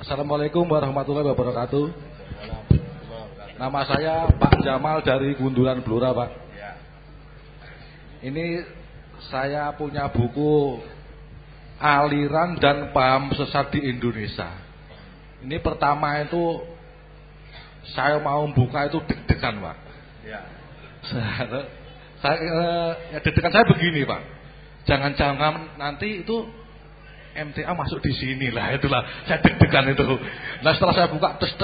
Assalamualaikum warahmatullahi wabarakatuh. Nama saya Pak Jamal dari Gunduran Blora, Pak. Ini saya punya buku Aliran dan Paham Sesat di Indonesia. Ini pertama itu saya mau buka itu deg-degan, Pak. Deg-degan saya begini, Pak. Jangan-jangan nanti itu MTA masuk di sini lah, itulah saya deg-degan itu. Nah setelah saya buka tes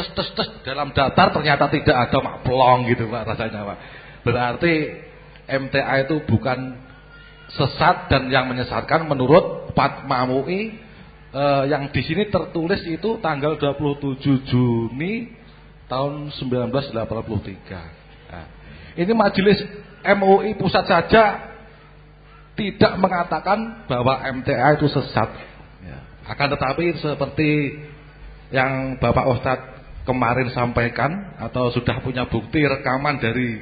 dalam daftar ternyata tidak ada, mak plong gitu Pak rasanya, Pak. Berarti MTA itu bukan sesat dan yang menyesatkan menurut Fatma MUI yang di sini tertulis itu tanggal 27 Juni tahun 1983. Nah, ini majelis MUI pusat saja tidak mengatakan bahwa MTA itu sesat. Akan tetapi seperti yang Bapak Ustadz kemarin sampaikan atau sudah punya bukti rekaman dari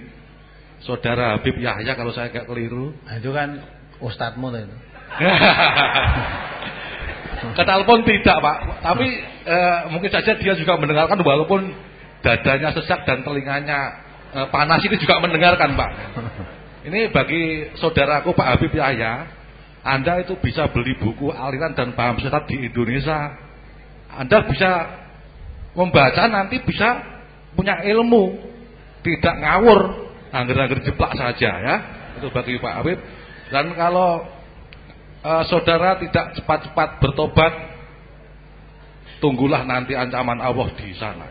Saudara Habib Yahya kalau saya nggak keliru. Nah, itu kan Ustadzmu itu. Ketelepon tidak, Pak. Tapi mungkin saja dia juga mendengarkan walaupun dadanya sesak dan telinganya panas ini juga mendengarkan, Pak. Ini bagi saudaraku Pak Habib Yahya. Anda itu bisa beli buku Aliran dan Paham Sesat di Indonesia. Anda bisa membaca, nanti bisa punya ilmu, tidak ngawur, angger-angger jeplak saja ya. Itu bagi Pak Habib. Dan kalau saudara tidak cepat-cepat bertobat, tunggulah nanti ancaman Allah di sana.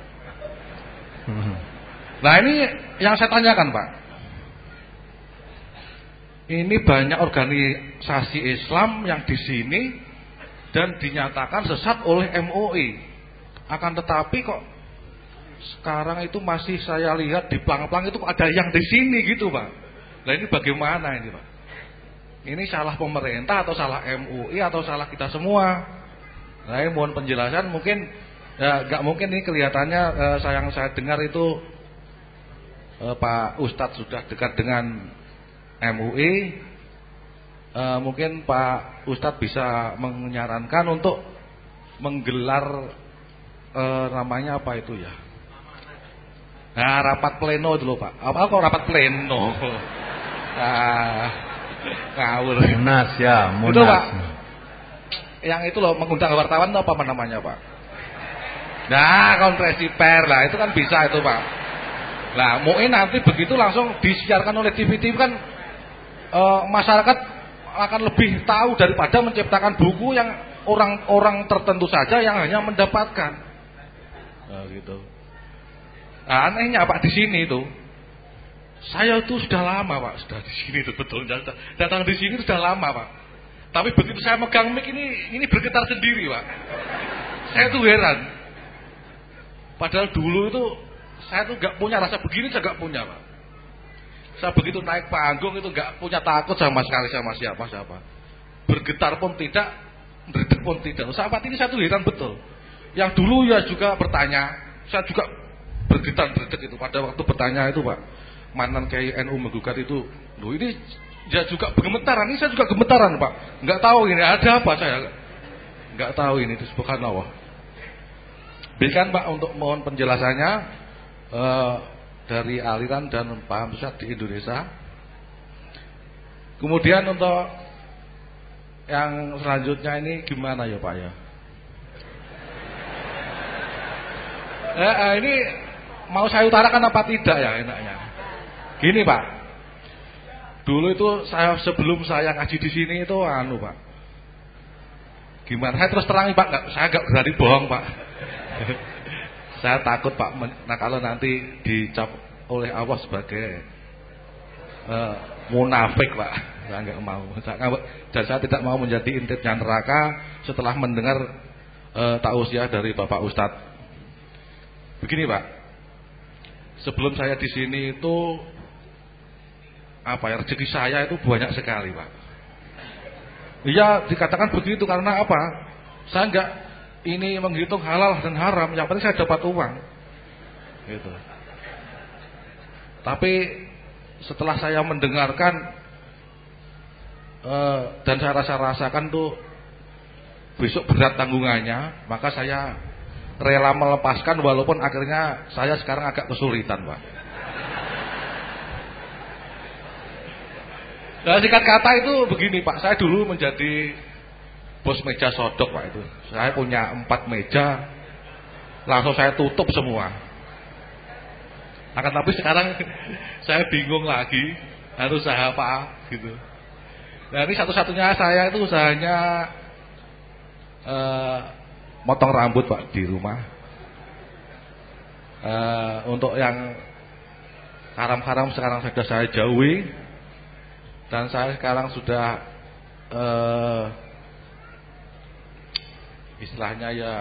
Nah ini yang saya tanyakan, Pak. Ini banyak organisasi Islam yang di sini dan dinyatakan sesat oleh MUI. Akan tetapi kok sekarang itu masih saya lihat di plang-plang itu ada yang di sini gitu, Pak. Nah ini bagaimana ini, Pak? Ini salah pemerintah atau salah MUI atau salah kita semua? Nah ini mohon penjelasan. Mungkin ya nggak mungkin ini kelihatannya yang saya dengar itu Pak Ustadz sudah dekat dengan MUI, mungkin Pak Ustadz bisa menyarankan untuk menggelar namanya apa itu ya? Nah rapat pleno itu loh Pak. Apa kok rapat pleno? Ngawur. Munas ya, munas. Itu Pak. Yang itu loh mengundang wartawan itu apa namanya Pak? Nah konferensi pers lah itu kan bisa itu Pak. Nah MUI nanti begitu langsung disiarkan oleh TV-TV kan. Masyarakat akan lebih tahu daripada menciptakan buku yang orang-orang tertentu saja yang hanya mendapatkan. Nah, gitu. Nah, anehnya Pak di sini itu, saya itu sudah lama Pak, sudah di sini itu betul, datang di sini sudah lama Pak. Tapi begitu saya megang mic ini bergetar sendiri Pak. Saya tuh heran. Padahal dulu itu saya tuh nggak punya rasa begini, saya nggak punya Pak. Saya begitu naik panggung itu nggak punya takut sama sekali sama siapa-siapa. Bergetar pun tidak, berdek pun tidak. Saat ini satu heran betul. Yang dulu ya juga bertanya, saya juga bergetar-berdek itu pada waktu bertanya itu Pak. Mantan Kiai NU menggugat itu, loh ini ya juga bergemetaran. Ini saya juga gemetaran Pak. Nggak tahu ini ada apa saya, nggak tahu ini subhanallah. Berikan Pak untuk mohon penjelasannya. Dari Aliran dan Paham Sesat di Indonesia. Kemudian untuk yang selanjutnya ini gimana ya Pak ya? Ini mau saya utarakan apa tidak ya enaknya? Gini Pak. Dulu itu sebelum saya ngaji di sini itu Pak. Gimana? Saya terus terang Pak, saya nggak berani bohong Pak. Saya takut Pak, nah kalau nanti dicap oleh Allah sebagai munafik Pak, saya nggak mau. Dan saya tidak mau menjadi intipnya neraka setelah mendengar tausiah dari Bapak Ustadz. Begini Pak, sebelum saya di sini itu rezeki saya itu banyak sekali Pak. Iya dikatakan begitu karena apa? Saya nggak ini menghitung halal dan haram, yang penting saya dapat uang gitu. Tapi setelah saya mendengarkan dan saya rasakan tuh besok berat tanggungannya, maka saya rela melepaskan walaupun akhirnya saya sekarang agak kesulitan, Pak. Nah, singkat kata itu begini, Pak. Saya dulu menjadi bos meja sodok, Pak, itu. Saya punya 4 meja, langsung saya tutup semua. Akan tapi sekarang saya bingung lagi harus usaha apa gitu. Nah, ini satu-satunya saya itu usahanya motong rambut, Pak, di rumah. Untuk yang karam-karam sekarang sudah saya jauhi, dan saya sekarang sudah istilahnya ya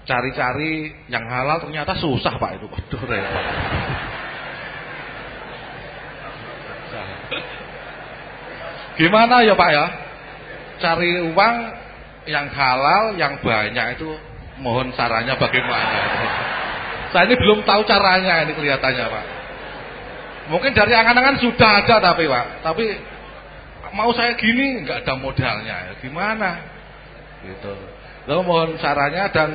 cari-cari yang halal ternyata susah, Pak, itu. Waduh, repot. Gimana ya, Pak, ya? Cari uang yang halal, yang banyak itu mohon sarannya bagaimana. Saya ini belum tahu caranya ini kelihatannya, Pak. Mungkin dari angan-angan sudah ada tapi mau saya gini nggak ada modalnya. Gimana? Gitu. Lalu mohon sarannya dan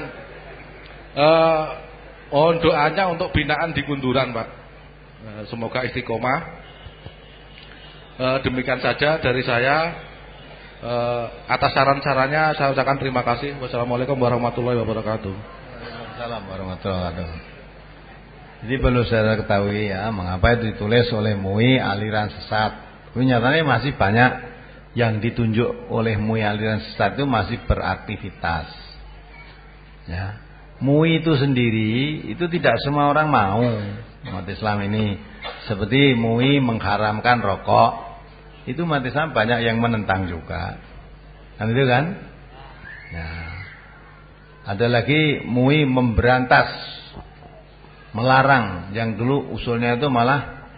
mohon doanya untuk binaan di Kunduran, Pak. Semoga istiqomah. Demikian saja dari saya. Atas saran-sarannya saya ucapkan terima kasih. Wassalamualaikum warahmatullahi wabarakatuh. Waalaikumsalam warahmatullahi wabarakatuh. Jadi perlu saya ketahui ya, mengapa itu ditulis oleh MUI aliran sesat. Tapi nyatanya masih banyak yang ditunjuk oleh MUI aliran sesat itu masih beraktivitas. Ya. MUI itu sendiri itu tidak semua orang mau. Umat Islam ini seperti MUI mengharamkan rokok. Itu umat Islam banyak yang menentang juga. Kan itu kan? Nah, ada lagi MUI memberantas, melarang, yang dulu usulnya itu malah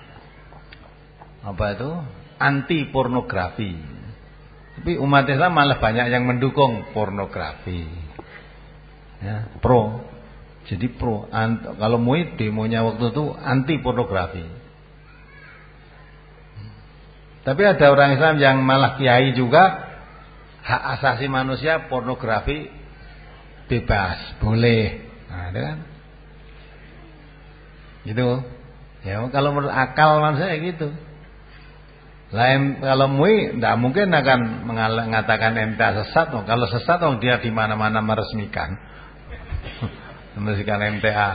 apa itu? Anti pornografi. Tapi umat Islam malah banyak yang mendukung pornografi. Ya, pro. Jadi pro. Kalau MUI demonya waktu itu anti pornografi. Tapi ada orang Islam yang malah kiai juga, hak asasi manusia pornografi bebas, boleh. Nah, itu kan? Gitu. Ya, kalau menurut akal manusia gitu. Lain kalau MUI tidak mungkin akan mengatakan MTA sesat. Kalau sesat dia di mana-mana meresmikan. Meresmikan MTA.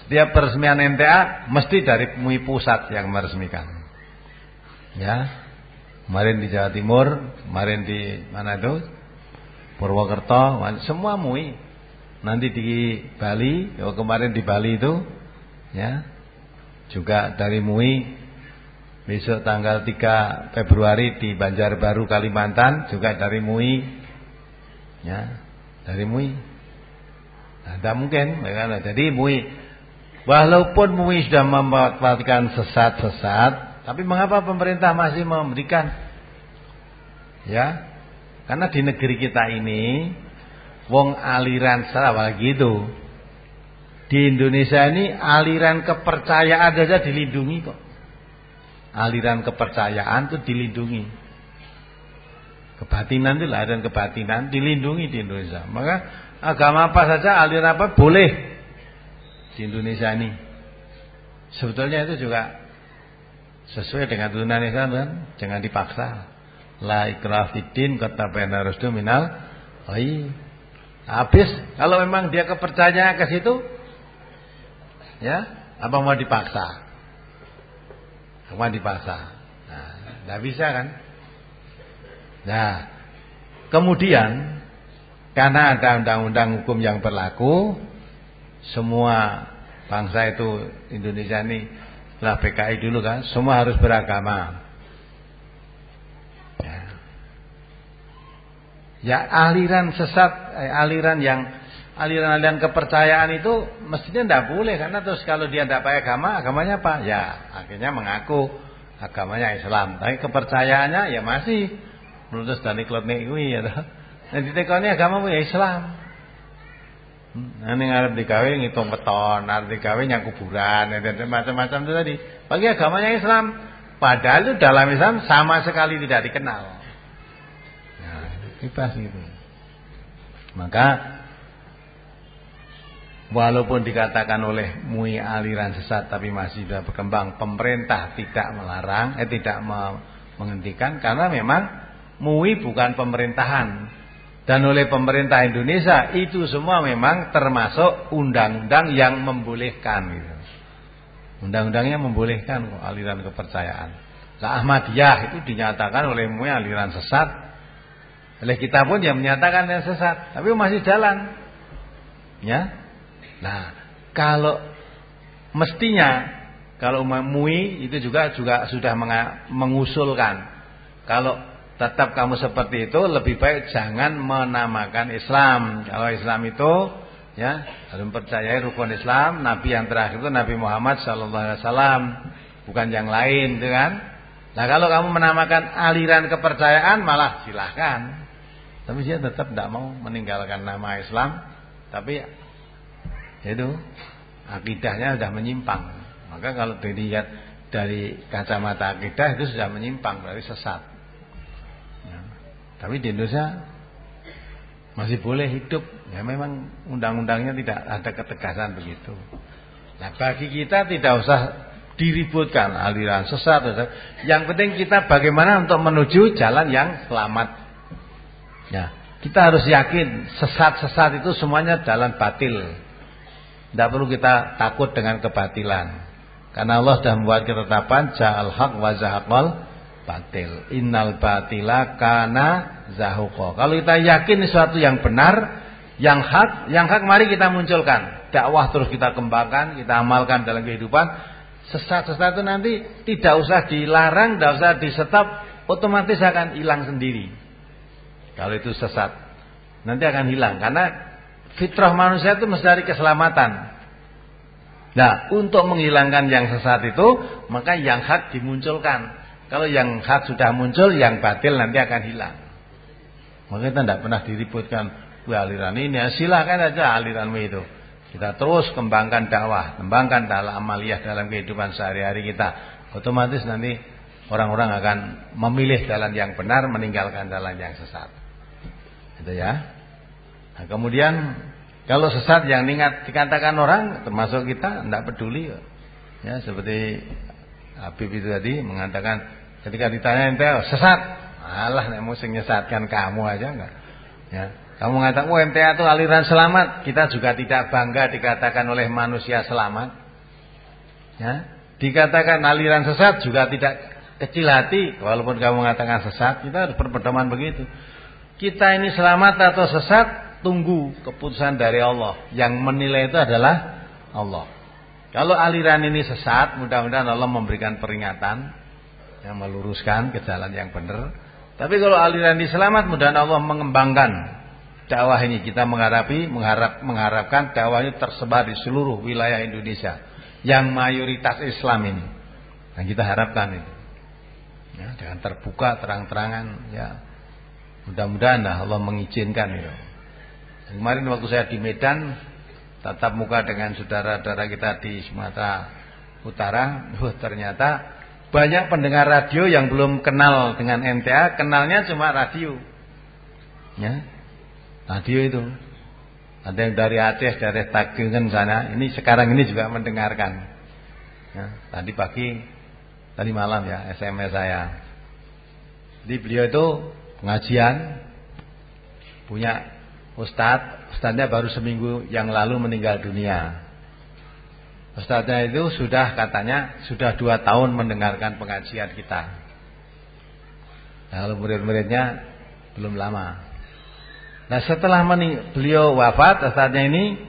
Setiap peresmian MTA mesti dari MUI pusat yang meresmikan. Ya, kemarin di Jawa Timur, kemarin di mana itu, Purwokerto, semua MUI. Nanti di Bali, kemarin di Bali itu, ya, juga dari MUI. Besok tanggal 3 Februari di Banjarbaru, Kalimantan, juga dari MUI, ya, dari MUI. Nah, tidak mungkin, jadi MUI, walaupun MUI sudah memfatwakan sesat-sesat. Tapi mengapa pemerintah masih memberikan? Ya, karena di negeri kita ini, wong aliran salah gitu. Di Indonesia ini aliran kepercayaan saja dilindungi kok. Aliran kepercayaan itu dilindungi. Kebatinan itu aliran kebatinan dilindungi di Indonesia. Maka agama apa saja, aliran apa boleh di Indonesia ini. Sebetulnya itu juga sesuai dengan tuntunan Islam kan, jangan dipaksa. La ikraha fiddin kata baina rusdu minal ghayy. Habis kalau memang dia kepercayaan ke situ, ya, apa mau dipaksa? Apa dipaksa? Nah, enggak bisa kan? Nah, kemudian karena ada undang-undang hukum yang berlaku, semua bangsa itu Indonesia ini lah PKI dulu kan, semua harus beragama. Ya aliran sesat, aliran kepercayaan itu mestinya tidak boleh, karena terus kalau dia tidak pakai agama, agamanya apa? Ya akhirnya mengaku agamanya Islam, tapi kepercayaannya ya masih menurut dari klub kuwi ya. Nah ditekoni agama ya Islam. Nah, ini ngarep digawe ngitung beton, ngarep digawe nyang kuburan, dan macam-macam itu tadi. Bagi agamanya Islam, padahal itu dalam Islam sama sekali tidak dikenal. Nah, bebas gitu. Maka Walaupun dikatakan oleh MUI aliran sesat tapi masih sudah berkembang, pemerintah tidak melarang, tidak menghentikan karena memang MUI bukan pemerintahan. Dan oleh pemerintah Indonesia itu semua memang termasuk undang-undang yang membolehkan gitu. Undang-undangnya membolehkan aliran kepercayaan. Nah, Ahmadiyah itu dinyatakan oleh MUI aliran sesat. Oleh kita pun yang menyatakan yang sesat, tapi masih jalan. Ya. Nah, kalau mestinya kalau MUI itu juga sudah mengusulkan kalau tetap kamu seperti itu lebih baik jangan menamakan Islam. Kalau Islam itu ya harus mempercayai rukun Islam, Nabi yang terakhir itu Nabi Muhammad SAW, bukan yang lain, gitu kan? Nah, kalau kamu menamakan aliran kepercayaan malah silahkan. Tapi dia tetap tidak mau meninggalkan nama Islam, tapi itu akidahnya sudah menyimpang. Maka kalau dilihat dari kacamata akidah itu sudah menyimpang, berarti sesat. Ya. Tapi di Indonesia masih boleh hidup. Ya memang undang-undangnya tidak ada ketegasan begitu. Nah, bagi kita tidak usah diributkan aliran sesat. Yang penting kita bagaimana untuk menuju jalan yang selamat. Ya, kita harus yakin sesat-sesat itu semuanya jalan batil. Tidak perlu kita takut dengan kebatilan. Karena Allah sudah membuat ketetapan ja'al haq wa zahaqal batil. Innal batila kana zahuqa. Kalau kita yakin sesuatu yang benar, yang hak mari kita munculkan. Dakwah terus kita kembangkan, kita amalkan dalam kehidupan. Sesat-sesat itu nanti tidak usah dilarang, tidak usah di-stop, otomatis akan hilang sendiri. Kalau itu sesat, nanti akan hilang karena fitrah manusia itu mencari keselamatan. Nah, untuk menghilangkan yang sesat itu, maka yang hak dimunculkan. Kalau yang hak sudah muncul, yang batil nanti akan hilang. Maka kita tidak pernah diributkan aliran ini. Silakan aja aliranmu itu. Kita terus kembangkan dakwah, kembangkan dalam amaliyah dalam kehidupan sehari-hari kita. Otomatis nanti orang-orang akan memilih jalan yang benar, meninggalkan jalan yang sesat. Itu ya. Nah, kemudian kalau sesat yang dikatakan orang termasuk kita tidak peduli ya, seperti Habib itu tadi mengatakan ketika ditanya ente sesat, alah nek mesti nyesatkan kamu aja enggak ya. Kamu mengatakan MTA itu aliran selamat, kita juga tidak bangga dikatakan oleh manusia selamat ya. Dikatakan aliran sesat juga tidak kecil hati walaupun kamu mengatakan sesat. Kita harus berpedoman begitu. Kita ini selamat atau sesat, tunggu keputusan dari Allah. Yang menilai itu adalah Allah. Kalau aliran ini sesat, mudah-mudahan Allah memberikan peringatan yang meluruskan ke jalan yang benar. Tapi kalau aliran ini selamat, mudah-mudahan Allah mengembangkan dakwah ini. Kita mengharapkan dakwah ini tersebar di seluruh wilayah Indonesia yang mayoritas Islam ini. Dan kita harapkan itu. Ya, dengan terbuka terang-terangan ya. Mudah-mudahan Allah mengizinkan itu. Kemarin waktu saya di Medan tatap muka dengan saudara-saudara kita di Sumatera Utara, ternyata banyak pendengar radio yang belum kenal dengan MTA, kenalnya cuma radio. Ya. Radio itu. Ada yang dari Aceh, dari Takengon sana, ini sekarang ini juga mendengarkan. Ya, tadi malam ya SMS saya. Jadi beliau itu pengajian punya Ustadznya baru seminggu yang lalu meninggal dunia. Ustadznya itu katanya sudah 2 tahun mendengarkan pengajian kita. Nah, kalau murid-muridnya belum lama. Nah, setelah beliau wafat, Ustadznya ini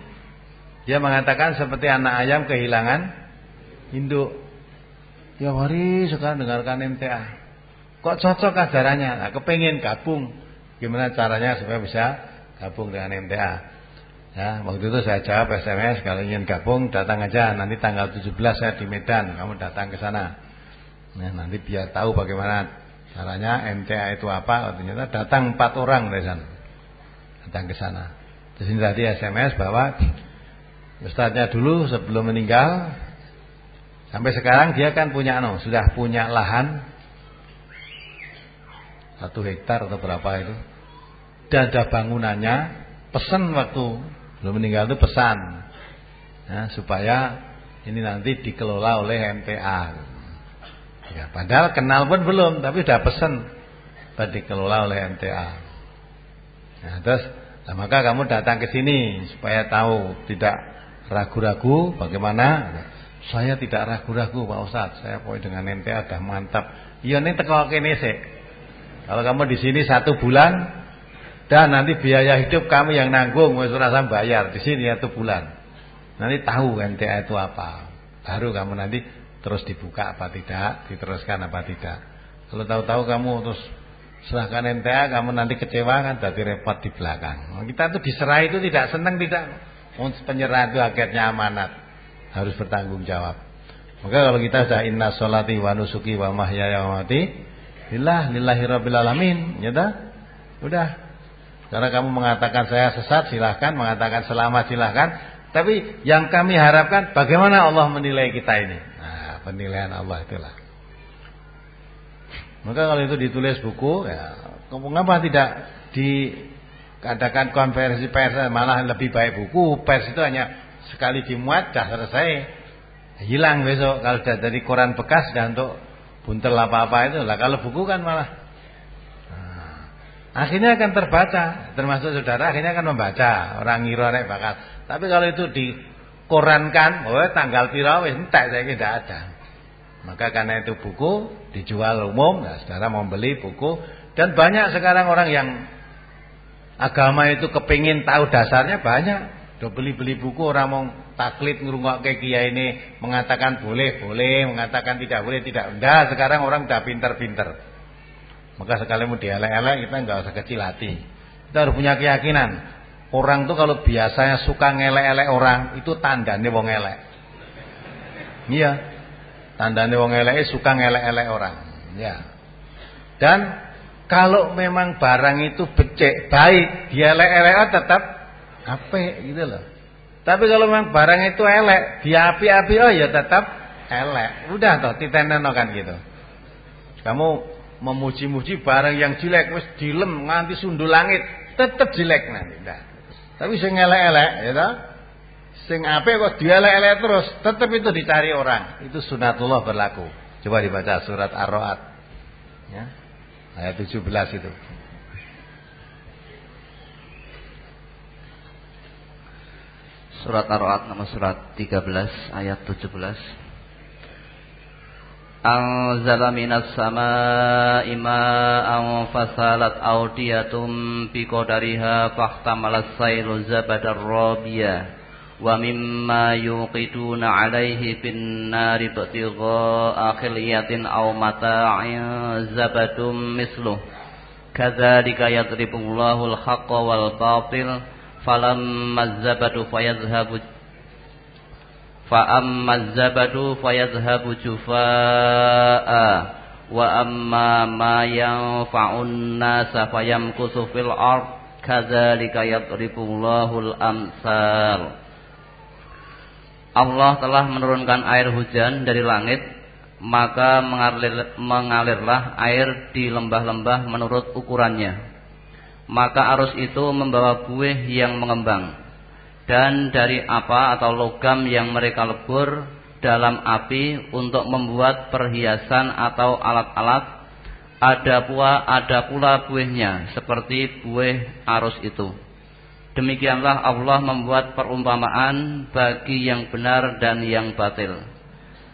dia mengatakan seperti anak ayam kehilangan induk. Ya mari sekarang dengarkan MTA. Kok cocok ajarannya? Nah, kepengen gabung. Gimana caranya supaya bisa gabung dengan MTA? Ya, waktu itu saya jawab SMS, kalau ingin gabung datang aja. Nanti tanggal 17 saya di Medan, kamu datang ke sana. Nah, nanti biar tahu bagaimana caranya MTA itu apa. Ternyata datang 4 orang dari sana. Datang ke sana. Di sini tadi SMS bahwa ustadznya dulu sebelum meninggal sampai sekarang dia kan sudah punya lahan 1 hektar atau berapa itu. Dan ada bangunannya, pesan waktu belum meninggal itu pesan. ya, supaya ini nanti dikelola oleh MTA. Ya, padahal kenal pun belum, tapi sudah pesen dikelola oleh MTA. Nah, terus maka kamu datang ke sini supaya tahu, tidak ragu-ragu bagaimana. Saya tidak ragu-ragu Pak Ustadz, saya poin dengan MTA sudah mantap. Iya nih teko kene sik. Kalau kamu di sini 1 bulan dan nanti biaya hidup kamu yang nanggung, wis ora usah bayar di sini 1 bulan. Nanti tahu MTA itu apa. Baru kamu nanti terus dibuka apa tidak, diteruskan apa tidak. Kalau tahu-tahu kamu terus serahkan MTA, kamu nanti kecewa kan, jadi repot di belakang. Kita tuh diserah itu tidak senang, tidak. Penyerahan itu akhirnya amanat, harus bertanggung jawab. Maka kalau kita sudah inna sholati wa nusuki wa mahyaya wa mamati lillahi rabbil alamin, ya dah? Udah. Karena kamu mengatakan saya sesat, silahkan. Mengatakan selamat, silahkan. Tapi yang kami harapkan bagaimana Allah menilai kita ini. Nah, penilaian Allah itulah. Maka kalau itu ditulis buku, ya, mengapa tidak diadakan konferensi pers, malah lebih baik buku. Pers itu hanya sekali dimuat, dah selesai. Hilang besok. Kalau sudah jadi koran bekas, sudah untuk buntel apa-apa itu. Lah kalau buku kan malah akhirnya akan terbaca, termasuk saudara akhirnya akan membaca. Orang ngira nek bakal. Tapi kalau itu dikorankan, tanggal pira wis entek saiki tidak ada. Maka karena itu buku dijual umum, nah, saudara mau beli buku. Dan banyak sekarang orang yang agama itu kepingin tahu dasarnya banyak. Udah beli-beli buku, orang mau taklid ngrungokke kiai ini mengatakan boleh, mengatakan tidak boleh, tidak. Enggak, sekarang orang udah pinter-pinter. Maka sekali mau dielek-elek kita enggak usah kecil hati. Kita harus punya keyakinan. Orang tuh kalau biasanya suka ngelek-elek orang, itu tandane wong elek. Iya. Tandane wong elek suka ngelek-elek orang. Ya. Dan kalau memang barang itu becek, baik, dielek-elek tetap apik gitu loh. Tapi kalau memang barang itu elek, diapi-api ya tetap elek. Udah toh titeneno kan gitu. Kamu memuji-muji barang yang jelek wis dilem nganti sundul langit, tetap jelek nanti. Nah. Tapi sing elek-elek ya toh, sing apik kok dielek-elek terus, tetap itu dicari orang. Itu sunatullah berlaku. Coba dibaca surat Ar-Ra'd. Ya. Ayat 17 itu. Surat Ar-Ra'd nomor surat 13 ayat 17. Anzala minas samaa'i ma'an fasalat awdiyatum biqadariha fahtamalas saylu zabadar rabiyah wa mimma yuqiduna 'alaihi fin nari ibtigha'a khilyatin aw mata'in zabadum misluh kadzalika yadribullahu al-haqqa wal batil falamma zabadu fayadhhabu jufaa'a wa amma ma yanfa'un nasa fayamkusu fil ard kadzalika yadribullahu al-amsal. Allah telah menurunkan air hujan dari langit, maka mengalirlah air di lembah-lembah menurut ukurannya. Maka arus itu membawa buih yang mengembang, dan dari apa atau logam yang mereka lebur dalam api untuk membuat perhiasan atau alat-alat, ada pula buihnya seperti buih arus itu. Demikianlah Allah membuat perumpamaan bagi yang benar dan yang batil.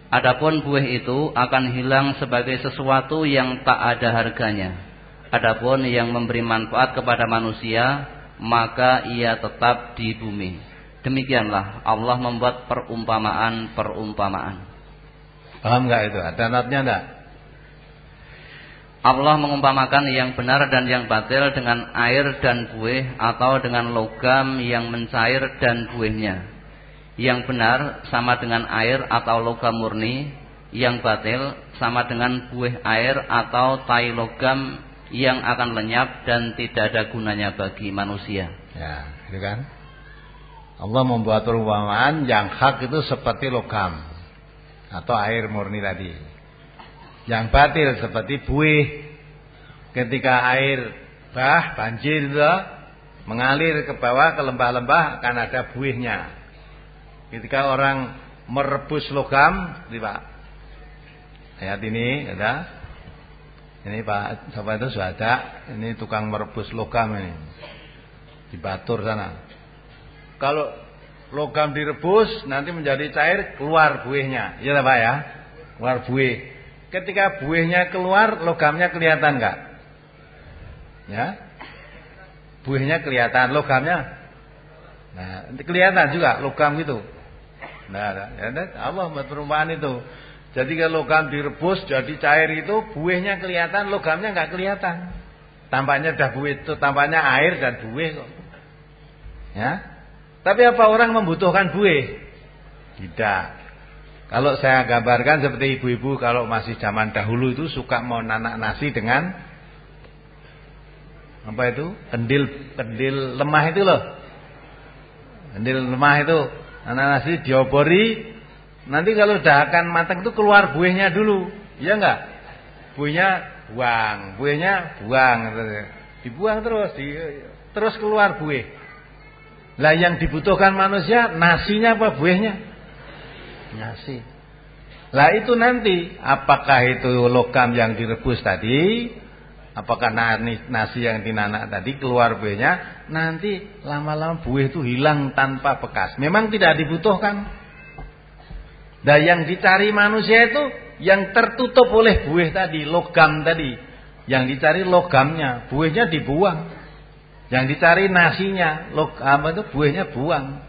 Adapun buih itu akan hilang sebagai sesuatu yang tak ada harganya. Adapun yang memberi manfaat kepada manusia, maka ia tetap di bumi. Demikianlah Allah membuat perumpamaan-perumpamaan. Paham enggak itu? Ada notnya enggak? Allah mengumpamakan yang benar dan yang batil dengan air dan buih, atau dengan logam yang mencair dan buihnya. Yang benar sama dengan air atau logam murni, yang batil sama dengan buih air atau tai logam yang akan lenyap dan tidak ada gunanya bagi manusia. Ya, itu kan? Allah membuat perumpamaan yang hak itu seperti logam atau air murni tadi. Yang batil seperti buih. Ketika air banjir itu mengalir ke bawah ke lembah-lembah akan ada buihnya. Ketika orang merebus logam, ini Pak. Ayat ini, ada. Ini Pak, siapa itu sudah. Ini tukang merebus logam ini. Di Batur sana. Kalau logam direbus, nanti menjadi cair, keluar buihnya. Iya Pak ya? Keluar buih. Ketika buihnya keluar, logamnya kelihatan enggak? Ya? Buihnya kelihatan, logamnya. Nah, kelihatan juga logam gitu. Nah, Allah perumpamaan itu. Jadi kalau logam direbus jadi cair itu, buihnya kelihatan, logamnya enggak kelihatan. Tampaknya dah buih itu, tampaknya air dan buih kok. Ya? Tapi apa orang membutuhkan buih? Tidak. Kalau saya gambarkan seperti ibu-ibu kalau masih zaman dahulu itu suka mau nanak nasi dengan apa itu? Kendil lemah itu loh. Kendil lemah itu nanak nasi diobori, nanti kalau udah akan matang itu keluar buihnya dulu. Iya enggak? Buihnya buang. Dibuang terus keluar buih. Lah yang dibutuhkan manusia nasinya apa buihnya? Nasi. Lah itu nanti apakah itu logam yang direbus tadi, apakah nasi yang dinanak tadi keluar buihnya, nanti lama-lama buih itu hilang tanpa bekas. Memang tidak dibutuhkan. Dan yang dicari manusia itu yang tertutup oleh buih tadi, logam tadi. Yang dicari logamnya, buihnya dibuang. Yang dicari nasinya, logam itu buihnya buang.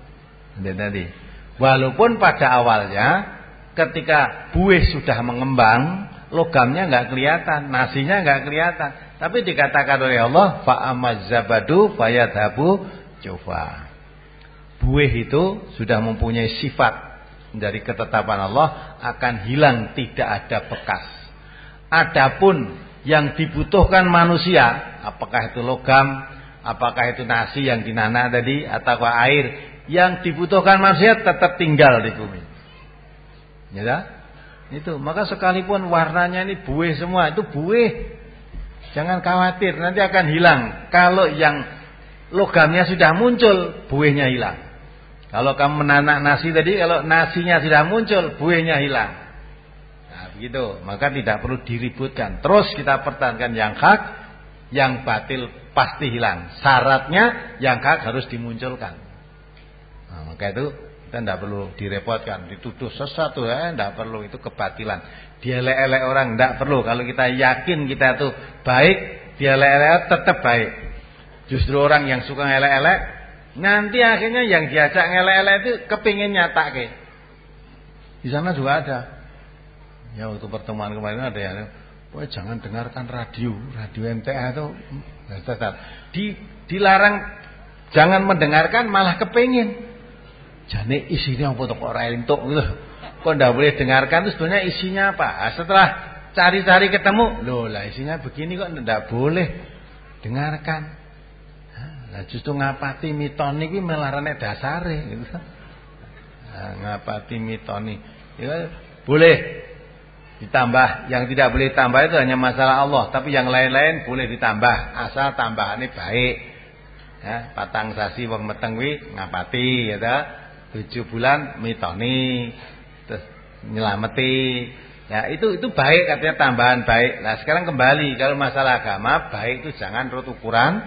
Tadi. Walaupun pada awalnya ketika buih sudah mengembang, logamnya enggak kelihatan, nasinya enggak kelihatan. Tapi dikatakan oleh Allah, fa amazzabadu fayadhabu jufa. Buih itu sudah mempunyai sifat dari ketetapan Allah akan hilang, tidak ada bekas. Adapun yang dibutuhkan manusia, apakah itu logam, apakah itu nasi yang dinanak tadi atau air, yang dibutuhkan manusia tetap tinggal di bumi. Ya, itu. Maka sekalipun warnanya ini buih semua, itu buih. Jangan khawatir, nanti akan hilang. Kalau yang logamnya sudah muncul, buihnya hilang. Kalau kamu menanak nasi tadi, kalau nasinya sudah muncul, buihnya hilang. Nah, begitu. Maka tidak perlu diributkan. Terus kita pertahankan yang hak, yang batil pasti hilang. Syaratnya yang hak harus dimunculkan. Nah, maka itu kita tidak perlu direpotkan, dituduh sesuatu tidak perlu, itu kebatilan. Dielek-elek orang tidak perlu. Kalau kita yakin kita itu baik, dielek-elek tetap baik. Justru orang yang suka ngelek-elek, nanti akhirnya yang diajak ngelek-elek itu kepingin nyatake. Di sana juga ada. Ya waktu pertemuan kemarin ada yang, jangan dengarkan radio MTA itu dilarang, jangan mendengarkan, malah kepingin. Jane isinya apa kok ora entuk gitu. Kok ndak boleh dengarkan itu sebenarnya isinya apa? Setelah cari-cari ketemu, loh lah isinya begini kok ndak boleh dengarkan. Lah justru ngapati mitoni kuwi melarane dasare gitu. Ngapati mitoni. Ya boleh ditambah, yang tidak boleh ditambah itu hanya masalah Allah, tapi yang lain-lain boleh ditambah asal tambahannya baik. Ya, patang sasi wong meteng kuwi ngapati ya ta. 7 bulan mitoni terus nyelameti. Ya itu baik, katanya tambahan baik. Nah sekarang kembali, kalau masalah agama, baik itu jangan menurut ukuran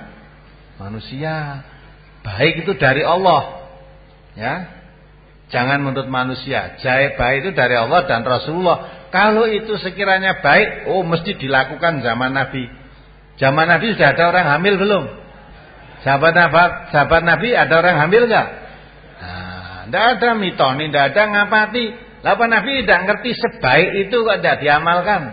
manusia. Baik itu dari Allah. Ya. Jangan menurut manusia. Baik itu dari Allah dan Rasulullah. Kalau itu sekiranya baik, mesti dilakukan zaman Nabi. Zaman Nabi sudah ada orang hamil belum? Sahabat Nabi ada orang hamil enggak? Tidak ada mitoni, tidak ada ngapati. Lapa Nabi tidak ngerti sebaik itu kok tidak diamalkan.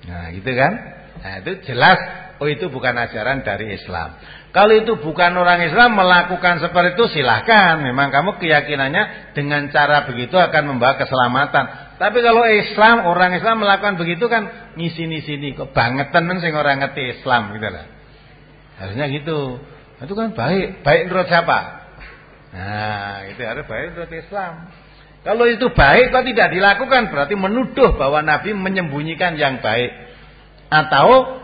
Nah gitu kan. Nah itu jelas, itu bukan ajaran dari Islam. Kalau itu bukan orang Islam melakukan seperti itu, silahkan. Memang kamu keyakinannya dengan cara begitu akan membawa keselamatan. Tapi kalau Islam, orang Islam melakukan begitu kan ngisi-sini kok bangetan men sing ora ngerti Islam gitu lah. Harusnya gitu. Itu kan baik. Baik menurut siapa? Nah, itu harus baik menurut Islam. Kalau itu baik kok tidak dilakukan, berarti menuduh bahwa Nabi menyembunyikan yang baik. Atau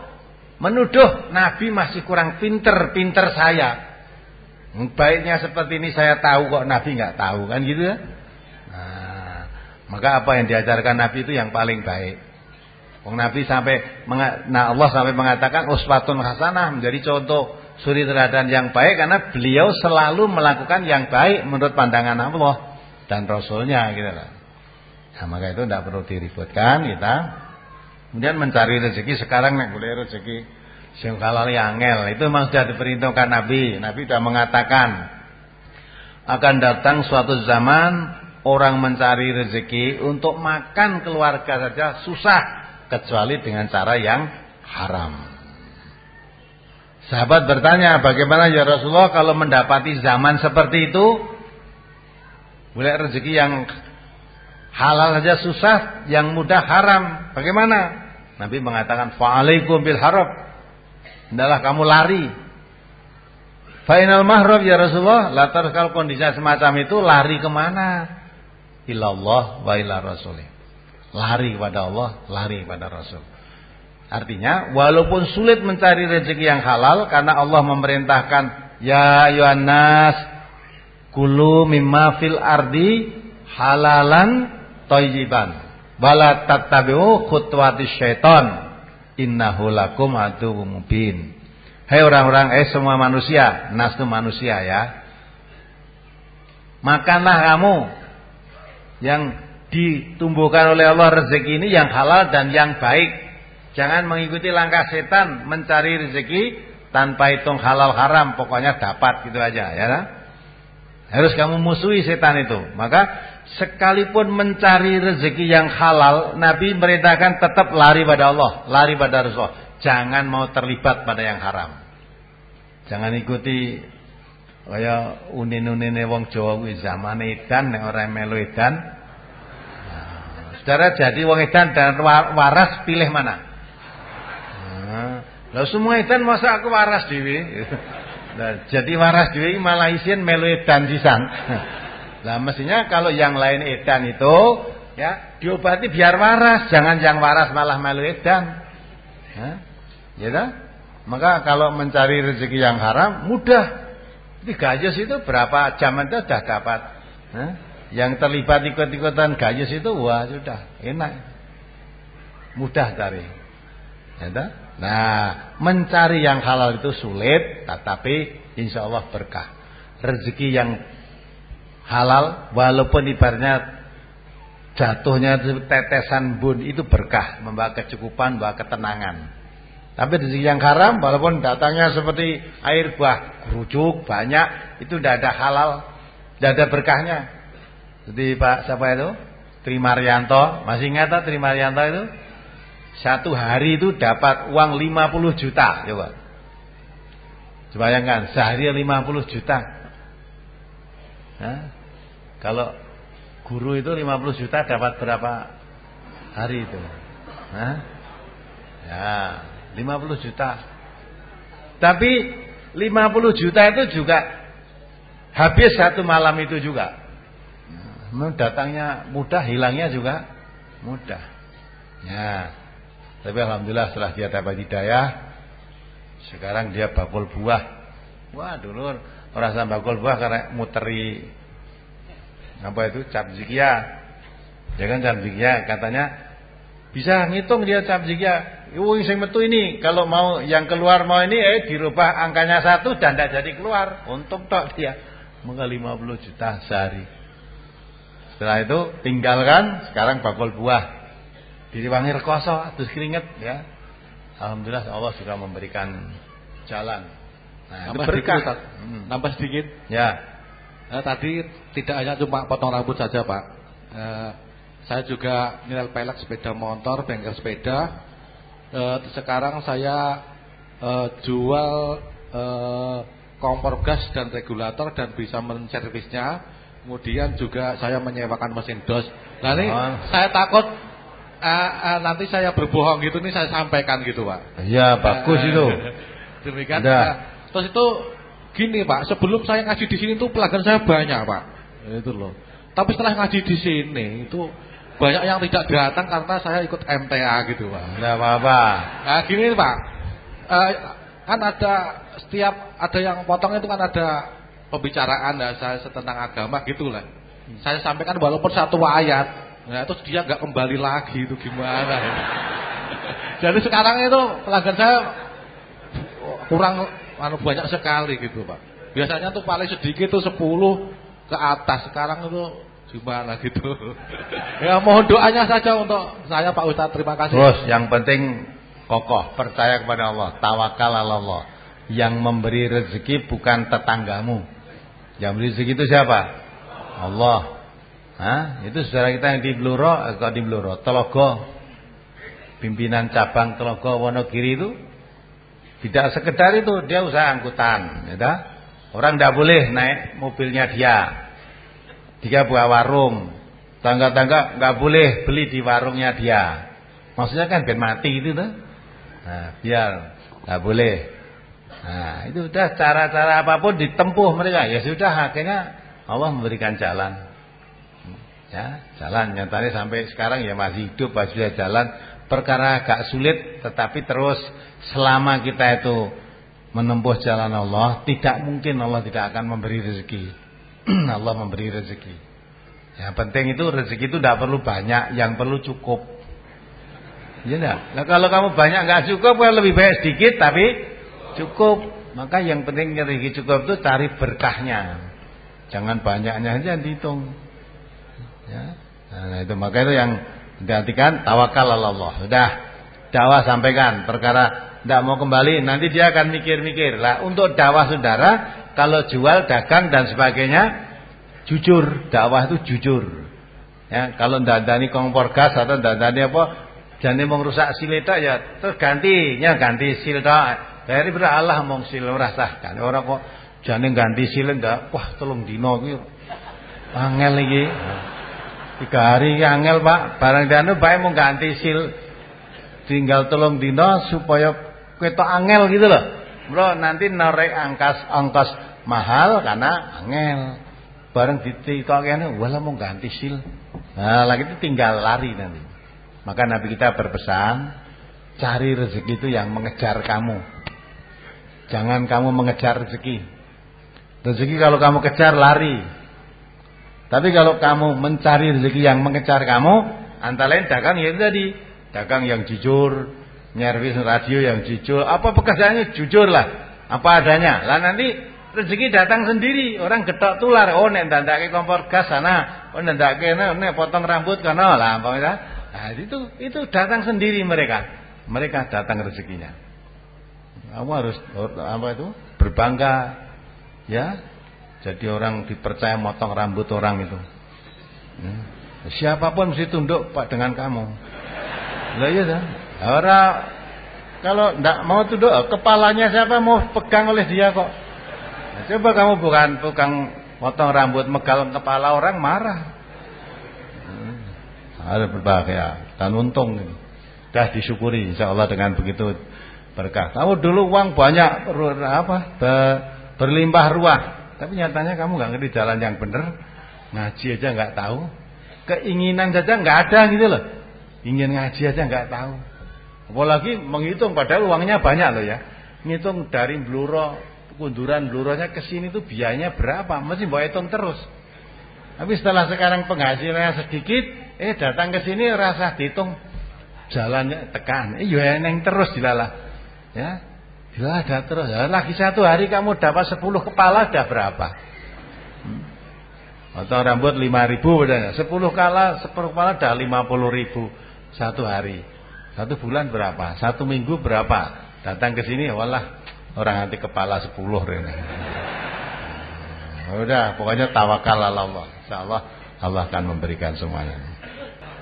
menuduh Nabi masih kurang pinter saya. Baiknya seperti ini saya tahu kok Nabi enggak tahu, kan gitu ya. Maka apa yang diajarkan Nabi itu yang paling baik. Wong Nabi Allah sampai mengatakan uswatun hasanah, menjadi contoh suri teladan yang baik karena beliau selalu melakukan yang baik menurut pandangan Allah dan Rasulnya gitu loh. Nah, maka itu tidak perlu diributkan kita. Kemudian mencari rezeki sekarang nek boleh rezeki sing halal yang angel itu memang sudah diperintahkan Nabi. Nabi sudah mengatakan akan datang suatu zaman orang mencari rezeki untuk makan keluarga saja susah kecuali dengan cara yang haram. Sahabat bertanya, bagaimana ya Rasulullah kalau mendapati zaman seperti itu? Boleh rezeki yang halal saja susah, yang mudah haram. Bagaimana? Nabi mengatakan, fa'alaikum bil harab. Hendaklah kamu lari. Fa'inal mahrab ya Rasulullah. Latar kalau kondisi semacam itu lari kemana? Ilallah wa ila rasulih. Lari kepada Allah, lari kepada Rasul. Artinya walaupun sulit mencari rezeki yang halal karena Allah memerintahkan ya ayyuhan nas kulu mimma fil ardi halalan thayyiban wala tattabi'u khutuwatis syaiton innahu lakum aduwwum mubin. Hai orang-orang, semua manusia, nas itu manusia ya. Makanlah kamu yang ditumbuhkan oleh Allah rezeki ini yang halal dan yang baik. Jangan mengikuti langkah setan mencari rezeki tanpa hitung halal haram, pokoknya dapat gitu aja ya. Harus kamu musuhi setan itu. Maka sekalipun mencari rezeki yang halal, Nabi merintahkan tetap lari pada Allah, lari pada Rasul. Jangan mau terlibat pada yang haram. Jangan ikuti kaya unin-unine wong Jawa kuwi zamane edan nek ora melu edan. Saudara jadi wong edan dan waras pilih mana? Lah semua edan masa aku waras dhewe. Nah, jadi waras dhewe malah isin melu edan sisan. Lah mestinya kalau yang lain edan itu ya diobati biar waras, jangan yang waras malah melu edan. Ya dah? Maka kalau mencari rezeki yang haram mudah. 3 juz itu berapa jam aja sudah dapat. Yang terlibat ikut-ikutan gayus itu wah sudah enak, mudah cari. Ya, nah mencari yang halal itu sulit, tetapi insya Allah berkah. Rezeki yang halal walaupun ibaratnya jatuhnya tetesan bun itu berkah, membawa kecukupan, membawa ketenangan. Tapi rezeki yang haram walaupun datangnya seperti air buah kerucuk banyak, itu tidak ada halal, tidak ada berkahnya. Jadi Pak siapa itu? Tri Maryanto, masih ingat tak Tri Maryanto itu? Satu hari itu dapat uang 50 juta, coba. Coba bayangkan, sehari 50 juta. Kalau guru itu 50 juta dapat berapa hari itu? Ya, 50 juta. Tapi 50 juta itu juga habis satu malam itu juga. Datangnya mudah, hilangnya juga mudah. Ya. Tapi alhamdulillah setelah dia dapat hidayah, sekarang dia bakul buah. Wah, dulu orang bakul buah karena muteri apa itu cap zikia. Ya kan cap zikia katanya bisa ngitung dia cap zikia. Sing metu ini kalau mau yang keluar mau ini dirubah angkanya 1 dan tidak jadi keluar. Untung tok dia. Maka 50 juta sehari. Setelah itu tinggalkan, sekarang bakul buah. Diwangi rekoso, terus keringet ya. Alhamdulillah Allah sudah memberikan jalan. Nah, nambah sedikit, nambah sedikit. Ya. Tadi tidak hanya cuma potong rambut saja Pak. Saya juga nilai pelek sepeda motor, bengkel sepeda. Sekarang saya jual kompor gas dan regulator dan bisa menservisnya. Kemudian juga saya menyewakan mesin dos. Nah ini saya takut nanti saya berbohong gitu nih saya sampaikan gitu Pak. Iya bagus itu. Demikian. Terus itu gini Pak, sebelum saya ngaji di sini tuh pelanggan saya banyak Pak. Itu loh. Tapi setelah ngaji di sini itu banyak yang tidak datang karena saya ikut MTA gitu Pak. Enggak apa-apa. Nah gini Pak, kan ada yang potong itu kan ada pembicaraan saya tentang agama gitulah. Saya sampaikan walaupun satu ayat Nah, terus dia nggak kembali lagi, itu gimana ya? Jadi sekarang itu pelanggan saya kurang banyak sekali gitu Pak. Biasanya tuh paling sedikit tuh 10 ke atas. Sekarang itu gimana gitu. Ya mohon doanya saja untuk saya Pak Ustadz. Terima kasih. Terus yang penting kokoh, percaya kepada Allah, tawakal ala Allah. Yang memberi rezeki bukan tetanggamu. Yang beri rezeki itu siapa? Allah. Itu saudara kita yang di Bluro, Telogo, pimpinan cabang Telogo Wonogiri itu tidak sekedar itu, dia usaha angkutan, ya. Orang tidak boleh naik mobilnya dia buat warung, tangga-tangga nggak boleh beli di warungnya dia. Maksudnya kan biar mati gitu tuh. Nah, biar nggak boleh. Nah, itu udah cara-cara apapun ditempuh mereka. Ya sudah, akhirnya Allah memberikan jalan. Ya, jalan nyatanya sampai sekarang ya masih hidup, masih bisa jalan. Perkara agak sulit, tetapi terus selama kita itu menempuh jalan Allah, tidak mungkin Allah tidak akan memberi rezeki. Allah memberi rezeki. Yang penting itu rezeki itu tidak perlu banyak, yang perlu cukup. Ya enggak? Nah, kalau kamu banyak nggak cukup, lebih baik sedikit tapi cukup. Maka yang penting rezeki cukup itu cari berkahnya. Jangan banyaknya aja dihitung. Ya. Nah, itu maka itu yang diartikan tawakal Allah. Sudah dakwah sampaikan, perkara tidak mau kembali nanti dia akan mikir-mikir. Lah untuk dakwah saudara, kalau jual, dagang dan sebagainya jujur, dakwah itu jujur. Ya, kalau ndandani kompor gas atau ndandani apa, jangan mau rusak silita ya, terus ganti silita. Dari Allah mong sil ora sah kan. Ora kok jane ganti sil ndak, wah tolong dino iki. Angel iki. 3 hari angel Pak, barang danu bae mau ganti sil. Tinggal tolong dino supaya ketok angel gitu loh. Bro, nanti narik ongkos mahal karena angel. Bareng dititokane wala mau ganti sil. Nah, lagi itu tinggal lari nanti. Maka Nabi kita berpesan, cari rezeki itu yang mengejar kamu. Jangan kamu mengejar rezeki. Rezeki kalau kamu kejar lari. Tapi kalau kamu mencari rezeki yang mengejar kamu, antara lain dagang ya tadi, dagang yang jujur, nyervis radio yang jujur, apa pekerjaannya jujur lah, apa adanya. Lah nanti rezeki datang sendiri, orang getok tular, oh nek ndandake kompor gas sana, oh ndandake nek potong rambut kana lah, nah itu datang sendiri mereka datang rezekinya. Kamu harus apa itu? Berbangga, ya. Jadi orang dipercaya motong rambut orang itu. Siapapun mesti tunduk Pak dengan kamu. Lah iya dah. Orang kalau ndak mau tunduk, kepalanya siapa mau pegang oleh dia kok. Nah, coba kamu bukan motong rambut, megal kepala orang marah. Ada berbahagia dan untung. Dah disyukuri insyaallah dengan begitu berkah. Kamu dulu uang banyak berlimpah ruah. Tapi nyatanya kamu nggak ngerti jalan yang benar, ngaji aja nggak tahu, keinginan saja nggak ada gitu loh, ingin ngaji aja nggak tahu, apalagi menghitung padahal uangnya banyak loh ya, ngitung dari Bluro, kunduran Bluronya ke sini tuh biayanya berapa, mesti mau hitung terus. Tapi setelah sekarang penghasilannya sedikit, datang ke sini rasa dihitung, jalannya tekan, ya neng terus dilalah, ya. Ya ada terus. Lagi 1 hari kamu dapat 10 kepala dah berapa? Atau rambut 5.000 bedanya. 10 kepala dah 50.000 1 hari. 1 bulan berapa? 1 minggu berapa? Datang ke sini walah orang nanti kepala 10 rene. Udah, pokoknya tawakal ala Allah. Insyaallah Allah akan memberikan semuanya.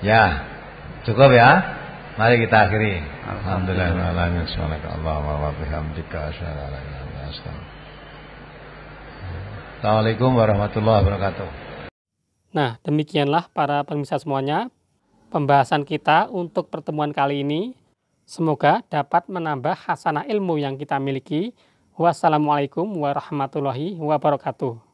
Ya. Cukup ya? Mari kita akhiri. Alhamdulillahirabbil alamin. Allahumma wa bihamdika asyhadu an la ilaha illa anta astaghfiruka. Assalamualaikum warahmatullahi wabarakatuh. Nah, demikianlah para pemirsa semuanya pembahasan kita untuk pertemuan kali ini. Semoga dapat menambah hasanah ilmu yang kita miliki. Wassalamualaikum warahmatullahi wabarakatuh.